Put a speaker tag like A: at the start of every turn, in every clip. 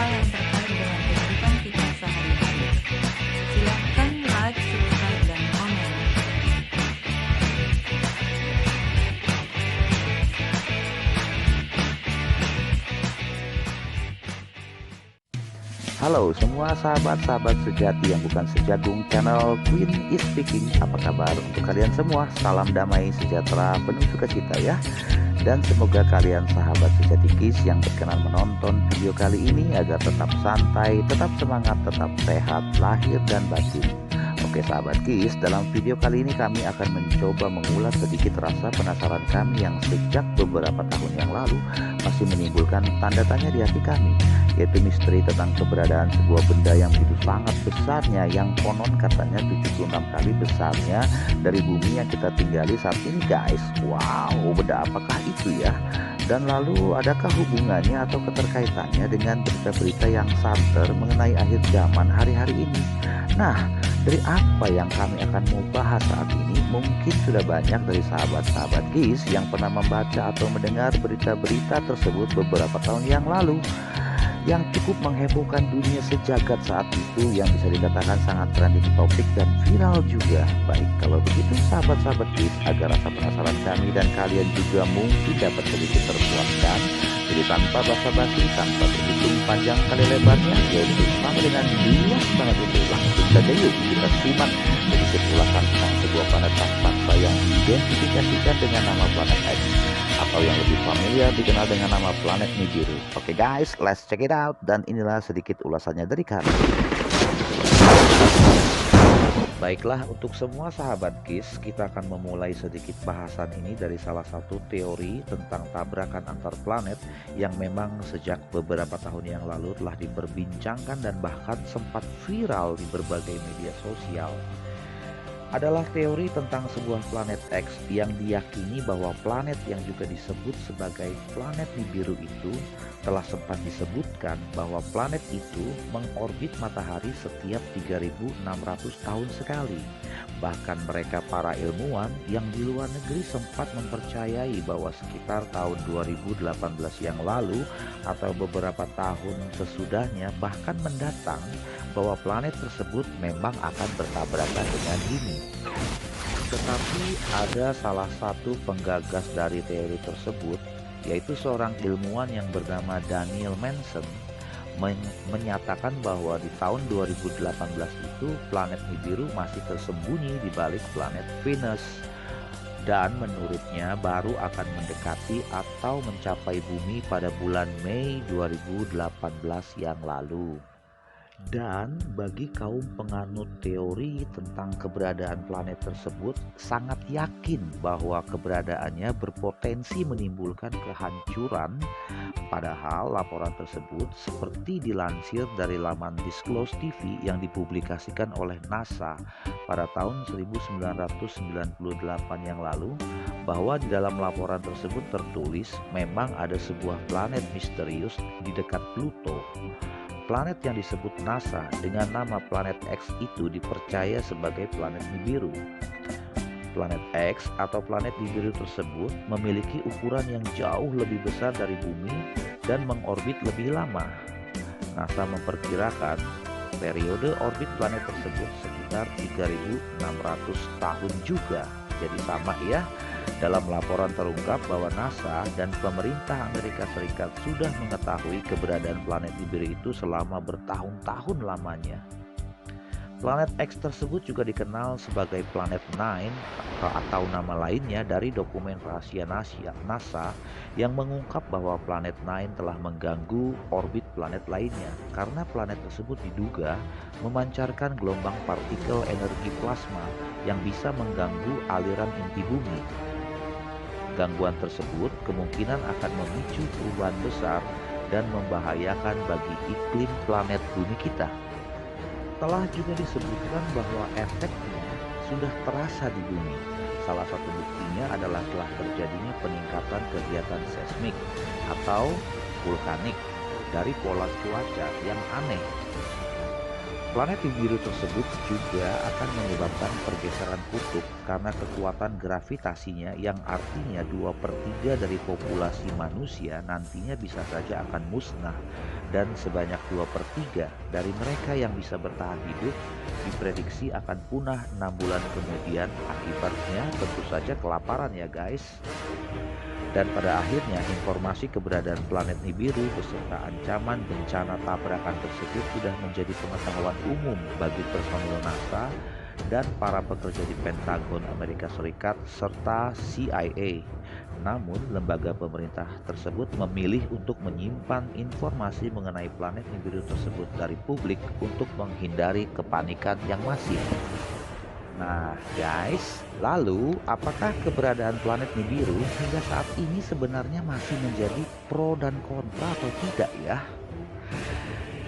A: hal yang terkait dengan kehidupan kita sehari-hari. Silahkan like, subscribe, dan komen.
B: Halo semua sahabat-sahabat sejati yang bukan sejagung, channel Queen is Speaking. Apa kabar untuk kalian semua? Salam damai sejahtera penuh sukacita ya. Dan semoga kalian sahabat sejati KIS yang berkenan menonton video kali ini agar tetap santai, tetap semangat, tetap sehat lahir dan batin. Oke sahabat KIS, dalam video kali ini kami akan mencoba mengulas sedikit rasa penasaran kami yang sejak beberapa tahun yang lalu masih menimbulkan tanda tanya di hati kami, yaitu misteri tentang keberadaan sebuah benda yang begitu sangat besarnya, yang konon katanya 76 kali besarnya dari bumi yang kita tinggali saat ini guys. Wow, benda apakah itu ya? Dan lalu adakah hubungannya atau keterkaitannya dengan berita-berita yang santer mengenai akhir zaman hari-hari ini? Nah, dari apa yang kami akan mau bahas saat ini, mungkin sudah banyak dari sahabat-sahabat KIS yang pernah membaca atau mendengar berita-berita tersebut beberapa tahun yang lalu, yang cukup menghebohkan dunia sejagat saat itu, yang bisa dikatakan sangat trending topik dan viral juga. Baik, kalau begitu sahabat-sahabat KIS, agar rasa penasaran kami dan kalian juga mungkin dapat sedikit terpuaskan, jadi tanpa basa-basi, tanpa berhitung panjang kali lebarnya, yaitu sama dengan luas banget itu, langsung saja yuk kita simak sedikit ulasan tentang sebuah planet raksasa yang diidentifikasikan dengan nama planet X, atau yang lebih familiar dikenal dengan nama planet Nibiru. Oke guys, let's check it out. Dan inilah sedikit ulasannya dari kami. Baiklah, untuk semua sahabat KIS, kita akan memulai sedikit bahasan ini dari salah satu teori tentang tabrakan antar planet yang memang sejak beberapa tahun yang lalu telah diperbincangkan dan bahkan sempat viral di berbagai media sosial. Adalah teori tentang sebuah planet X yang diyakini bahwa planet yang juga disebut sebagai planet Nibiru itu telah sempat disebutkan bahwa planet itu mengorbit matahari setiap 3.600 tahun sekali. Bahkan mereka para ilmuwan yang di luar negeri sempat mempercayai bahwa sekitar tahun 2018 yang lalu atau beberapa tahun sesudahnya bahkan mendatang, bahwa planet tersebut memang akan bertabrakan dengan bumi. Tetapi ada salah satu penggagas dari teori tersebut, yaitu seorang ilmuwan yang bernama Daniel Manson, menyatakan bahwa di tahun 2018 itu planet Nibiru masih tersembunyi di balik planet Venus, dan menurutnya baru akan mendekati atau mencapai bumi pada bulan Mei 2018 yang lalu. Dan bagi kaum penganut teori tentang keberadaan planet tersebut sangat yakin bahwa keberadaannya berpotensi menimbulkan kehancuran, padahal laporan tersebut seperti dilansir dari laman Disclose TV yang dipublikasikan oleh NASA pada tahun 1998 yang lalu, bahwa di dalam laporan tersebut tertulis memang ada sebuah planet misterius di dekat Pluto. Planet yang disebut NASA dengan nama planet X itu dipercaya sebagai planet Nibiru. Planet X atau planet Nibiru tersebut memiliki ukuran yang jauh lebih besar dari bumi dan mengorbit lebih lama. NASA memperkirakan periode orbit planet tersebut sekitar 3.600 tahun juga. Jadi sama ya. Dalam laporan terungkap bahwa NASA dan pemerintah Amerika Serikat sudah mengetahui keberadaan planet Nibiru itu selama bertahun-tahun lamanya. Planet X tersebut juga dikenal sebagai Planet Nine atau nama lainnya dari dokumen rahasia NASA yang mengungkap bahwa planet Nine telah mengganggu orbit planet lainnya karena planet tersebut diduga memancarkan gelombang partikel energi plasma yang bisa mengganggu aliran inti bumi. Gangguan tersebut kemungkinan akan memicu perubahan besar dan membahayakan bagi iklim planet bumi kita. Telah juga disebutkan bahwa efeknya sudah terasa di bumi. Salah satu buktinya adalah telah terjadinya peningkatan kegiatan seismik atau vulkanik dari pola cuaca yang aneh. Planet biru tersebut juga akan menyebabkan pergeseran kutub karena kekuatan gravitasinya yang artinya 2/3 dari populasi manusia nantinya bisa saja akan musnah dan sebanyak 2/3 dari mereka yang bisa bertahan hidup diprediksi akan punah 6 bulan kemudian akibatnya tentu saja kelaparan ya guys. Dan pada akhirnya informasi keberadaan planet Nibiru beserta ancaman bencana tabrakan tersebut sudah menjadi pengetahuan umum bagi personil NASA dan para pekerja di Pentagon Amerika Serikat serta CIA. Namun, lembaga pemerintah tersebut memilih untuk menyimpan informasi mengenai planet Nibiru tersebut dari publik untuk menghindari kepanikan yang masif. Nah, guys, lalu apakah keberadaan planet Nibiru hingga saat ini sebenarnya masih menjadi pro dan kontra atau tidak ya?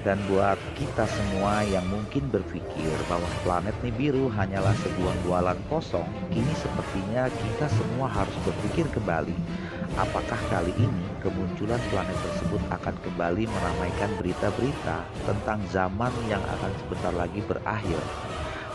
B: Dan buat kita semua yang mungkin berpikir bahwa planet Nibiru hanyalah sebuah bualan kosong, kini sepertinya kita semua harus berpikir kembali. Apakah kali ini kemunculan planet tersebut akan kembali meramaikan berita-berita tentang zaman yang akan sebentar lagi berakhir?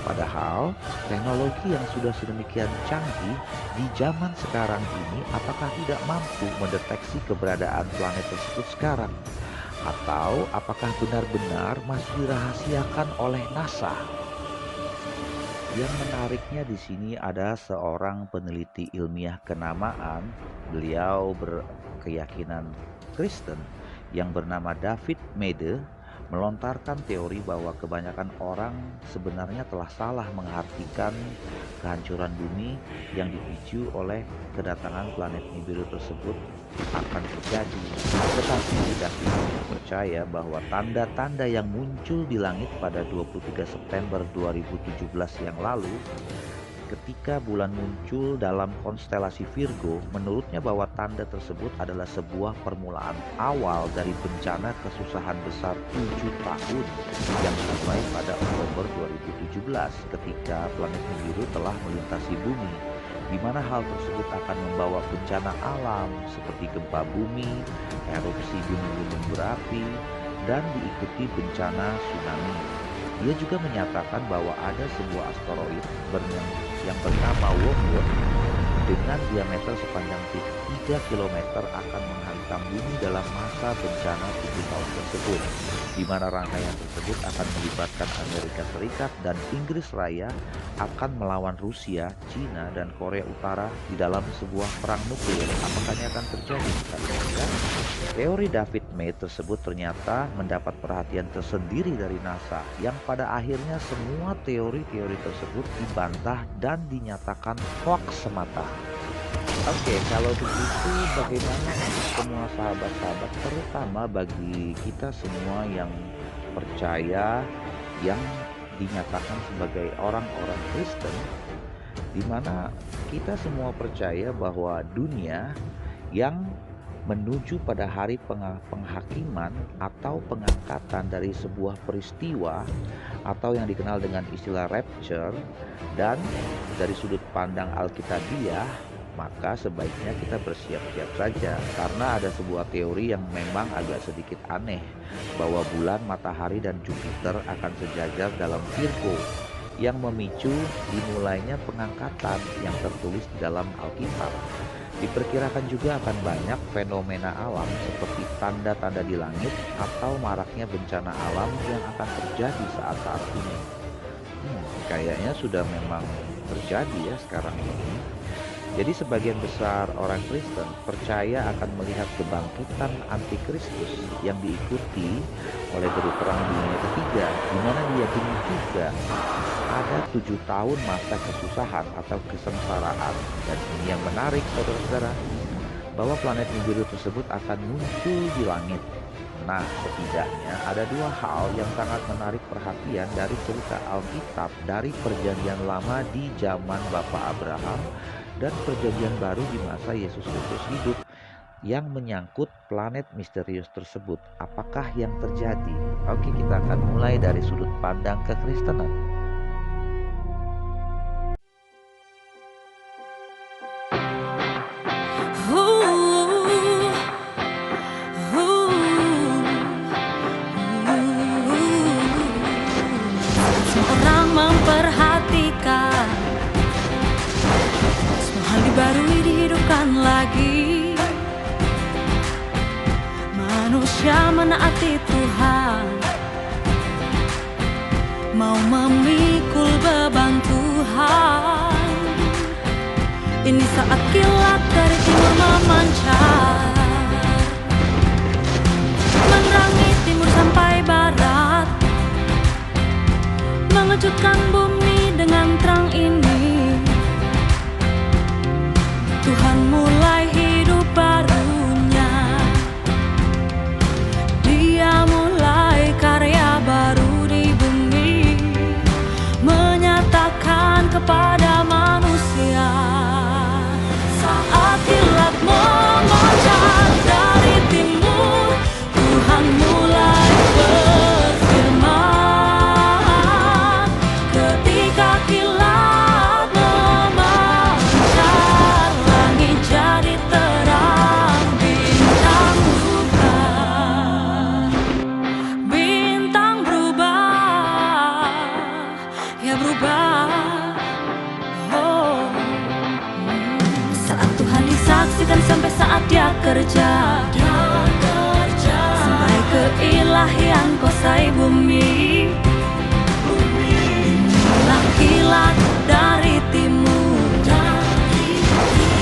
B: Padahal teknologi yang sudah sedemikian canggih di zaman sekarang ini apakah tidak mampu mendeteksi keberadaan planet tersebut sekarang? Atau apakah benar-benar masih dirahasiakan oleh NASA? Yang menariknya di sini ada seorang peneliti ilmiah kenamaan, beliau berkeyakinan Kristen yang bernama David Meade melontarkan teori bahwa kebanyakan orang sebenarnya telah salah mengartikan kehancuran bumi yang dipicu oleh kedatangan planet Nibiru tersebut akan terjadi. Tetapi David percaya bahwa tanda-tanda yang muncul di langit pada 23 September 2017 yang lalu ketika bulan muncul dalam konstelasi Virgo, menurutnya bahwa tanda tersebut adalah sebuah permulaan awal dari bencana kesusahan besar 7 tahun yang sampai pada Oktober 2017 ketika planet Nibiru telah melintasi bumi, di mana hal tersebut akan membawa bencana alam seperti gempa bumi, erupsi gunung-gunung berapi, dan diikuti bencana tsunami. Dia juga menyatakan bahwa ada sebuah asteroid yang bernama Wormwood dengan diameter sepanjang 3 km akan menghantam bumi dalam masa bencana 7 tahun tersebut, di mana rangkaian tersebut akan melibatkan Amerika Serikat dan Inggris Raya akan melawan Rusia, Cina, dan Korea Utara di dalam sebuah perang nuklir. Apakah ini akan terjadi? Kan? Teori David Meade tersebut ternyata mendapat perhatian tersendiri dari NASA yang pada akhirnya semua teori-teori tersebut dibantah dan dinyatakan hoax semata. Oke, kalau begitu bagaimana untuk semua sahabat-sahabat, terutama bagi kita semua yang percaya, yang dinyatakan sebagai orang-orang Kristen, di mana kita semua percaya bahwa dunia yang menuju pada hari penghakiman atau pengangkatan dari sebuah peristiwa atau yang dikenal dengan istilah rapture, dan dari sudut pandang Alkitabiah maka sebaiknya kita bersiap-siap saja karena ada sebuah teori yang memang agak sedikit aneh bahwa bulan, matahari, dan Jupiter akan sejajar dalam Virgo yang memicu dimulainya pengangkatan yang tertulis di dalam Alkitab. Diperkirakan juga akan banyak fenomena alam seperti tanda-tanda di langit atau maraknya bencana alam yang akan terjadi saat-saat ini. Kayaknya sudah memang terjadi ya sekarang ini. Jadi sebagian besar orang Kristen percaya akan melihat kebangkitan antikristus yang diikuti oleh Geru Perang Dunia Ketiga, di mana diyakini juga ada 7 tahun masa kesusahan atau kesengsaraan. Dan ini yang menarik saudara-saudara, bahwa planet Nibiru tersebut akan muncul di langit. Nah, setidaknya ada 2 hal yang sangat menarik perhatian dari cerita Alkitab dari Perjanjian Lama di zaman Bapak Abraham dan Perjanjian Baru di masa Yesus Kristus hidup yang menyangkut planet misterius tersebut. Apakah yang terjadi? Oke, kita akan mulai dari sudut pandang kekristenan.
A: diperbarui, dihidupkan lagi. Manusia menaati Tuhan, mau memikul beban Tuhan. Ini saat kilat dari timur memancar, menerangi timur sampai barat, mengejutkan bumi dengan terang ini. Tuhan mulai hidup barunya, Dia mulai karya baru di bumi, menyatakan kepada manusia. Saat kilat memancar dari timur, Tuhan mulai berfirman. Ketika kilat memancar, langit jadi terang, bintang berubah. Bintang berubah, ya berubah. Oh. Saat Tuhan disaksikan sampai saat Dia kerja, sampai keilahian kuasai bumi. Inilah kilat dari timur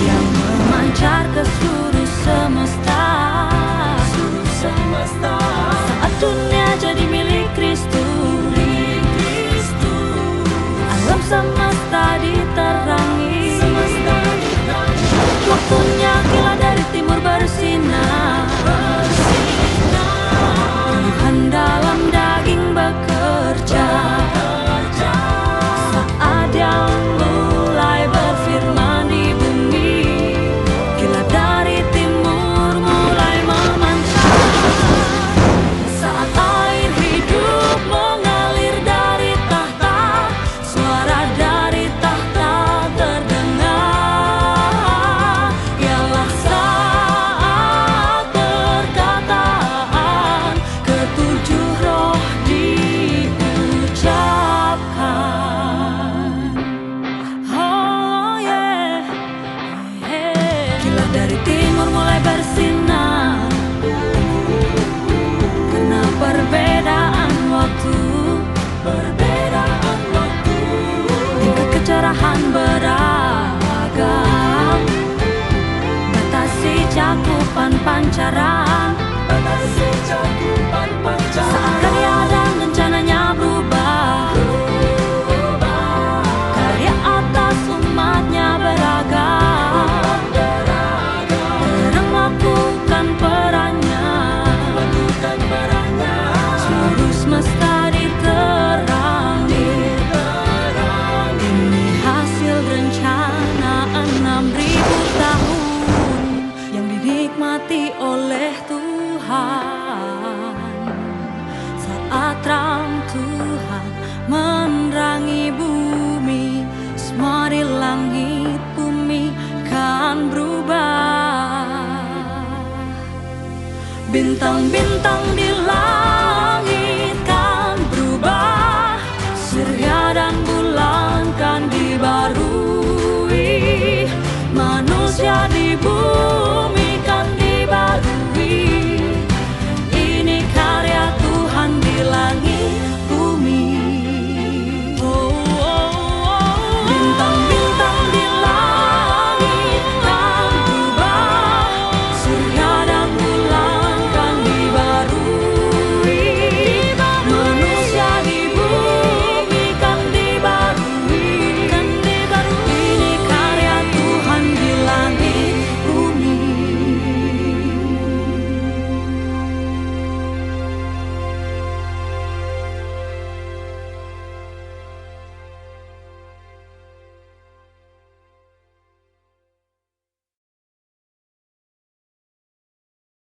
A: yang memancar ke seluruh semesta. Saat dunia jadi milik Kristus, alam semesta diterangi. Waktunya kilat dari timur bersinar, Tuhan dalam daging bekerja. Saat Dia mulai berfirman di bumi, kilat dari timur mulai memancar. Saat air hidup mengalir dari tahta, suara dari tahta terdengar. Ialah saat perkataan ketujuh roh diucapkan. Oh yeah, kilat dari timur mulai bersinar, karena perbedaan waktu, tingkat kecerahan beragam, batasi cakupan pancaran. Saat karya dan rencananya berubah, karya atas umatnya beragam. Terang lakukan perannya, seluruh semesta diterangi. Ini hasil rencana 6.000 tahun yang dinikmati oleh Tuhan. Saat terang Tuhan menerangi bumi, semua di langit bumi kan berubah. Bintang-bintang